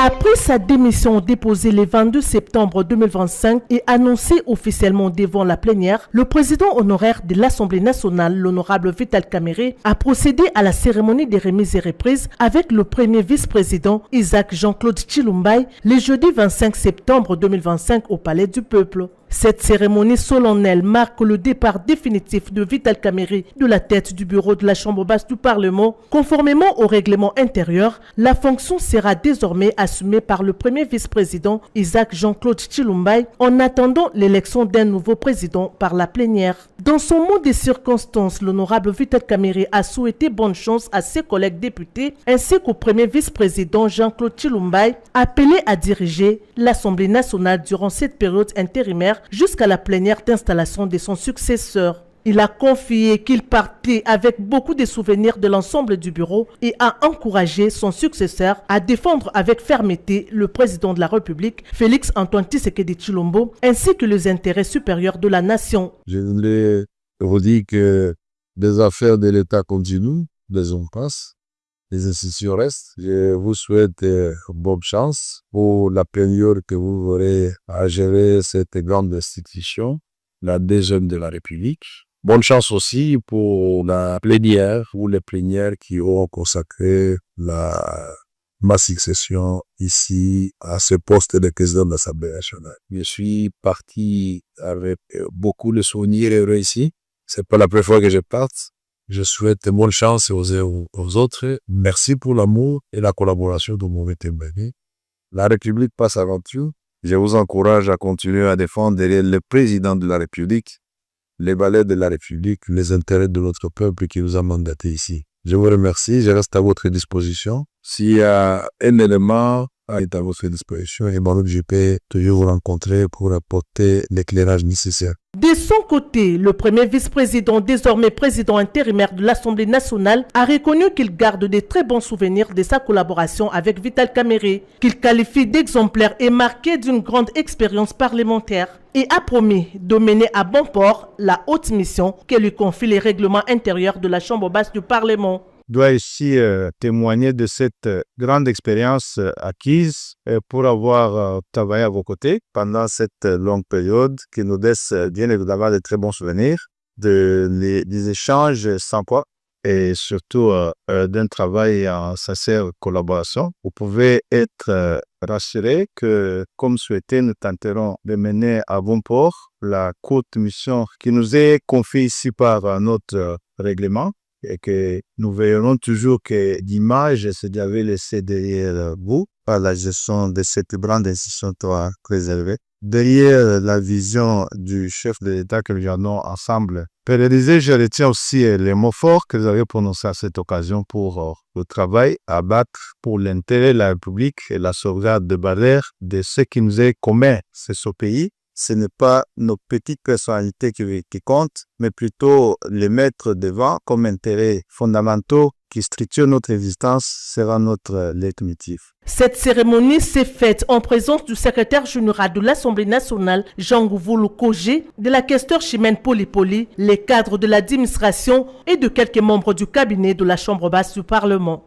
Après sa démission déposée le 22 septembre 2025 et annoncée officiellement devant la plénière, le président honoraire de l'Assemblée nationale, l'honorable Vital Kamerhe, a procédé à la cérémonie des remises et reprises avec le premier vice-président Isaac Jean-Claude Tshilombaye le jeudi 25 septembre 2025 au Palais du Peuple. Cette cérémonie solennelle marque le départ définitif de Vital Kamerhe de la tête du bureau de la Chambre basse du Parlement. Conformément au règlement intérieur, la fonction sera désormais assumée par le premier vice-président Isaac Jean-Claude Tshilombaye en attendant l'élection d'un nouveau président par la plénière. Dans son mot des circonstances, l'honorable Vital Kamerhe a souhaité bonne chance à ses collègues députés ainsi qu'au premier vice-président Jean-Claude Tshilombaye, appelé à diriger l'Assemblée nationale durant cette période intérimaire jusqu'à la plénière d'installation de son successeur. Il a confié qu'il partait avec beaucoup de souvenirs de l'ensemble du bureau et a encouragé son successeur à défendre avec fermeté le président de la République, Félix Antoine Tshisekedi Tshilombo, ainsi que les intérêts supérieurs de la nation. Je voulais redire que les affaires de l'État continuent, les hommes passent, les institutions restent. Je vous souhaite bonne chance pour la période que vous aurez à gérer cette grande institution, la deuxième de la République. Bonne chance aussi pour la plénière ou les plénières qui auront consacré ma succession ici à ce poste de président de l'Assemblée nationale. Je suis parti avec beaucoup de souvenirs heureux ici. C'est pas la première fois que je parte. Je souhaite bonne chance aux autres. Merci pour l'amour et la collaboration dont vous m'avez béni. La République passe avant tout. Je vous encourage à continuer à défendre derrière le président de la République, les valeurs de la République, les intérêts de notre peuple qui nous a mandatés ici. Je vous remercie. Je reste à votre disposition. S'il y a un élément est à votre disposition, et moi, je peux toujours vous rencontrer pour apporter l'éclairage nécessaire. De son côté, le premier vice-président, désormais président intérimaire de l'Assemblée nationale, a reconnu qu'il garde de très bons souvenirs de sa collaboration avec Vital Kamerhe, qu'il qualifie d'exemplaire et marqué d'une grande expérience parlementaire, et a promis de mener à bon port la haute mission que lui confie les règlements intérieurs de la Chambre basse du Parlement. Je dois ici témoigner de cette grande expérience acquise pour avoir travaillé à vos côtés pendant cette longue période qui nous laisse bien évidemment de très bons souvenirs, des échanges sans quoi et surtout d'un travail en sincère collaboration. Vous pouvez être rassurés que, comme souhaité, nous tenterons de mener à bon port la courte mission qui nous est confiée ici par notre règlement, et que nous veillerons toujours que l'image se devait laisser derrière vous par la gestion de cette grande institution préservée. Derrière la vision du chef de l'État que nous avons ensemble pérennisé, je retiens aussi les mots forts que vous avez prononcés à cette occasion pour le travail à battre pour l'intérêt de la République et la sauvegarde de barrières de ce qui nous est commun, c'est ce pays. Ce n'est pas nos petites personnalités qui comptent, mais plutôt les mettre devant comme intérêts fondamentaux qui structurent notre existence sera notre leitmotiv. Cette cérémonie s'est faite en présence du secrétaire général de l'Assemblée nationale, Jean Ngouvoulou Kojé, de la questeur Chimène Poli, les cadres de l'administration et de quelques membres du cabinet de la Chambre basse du Parlement.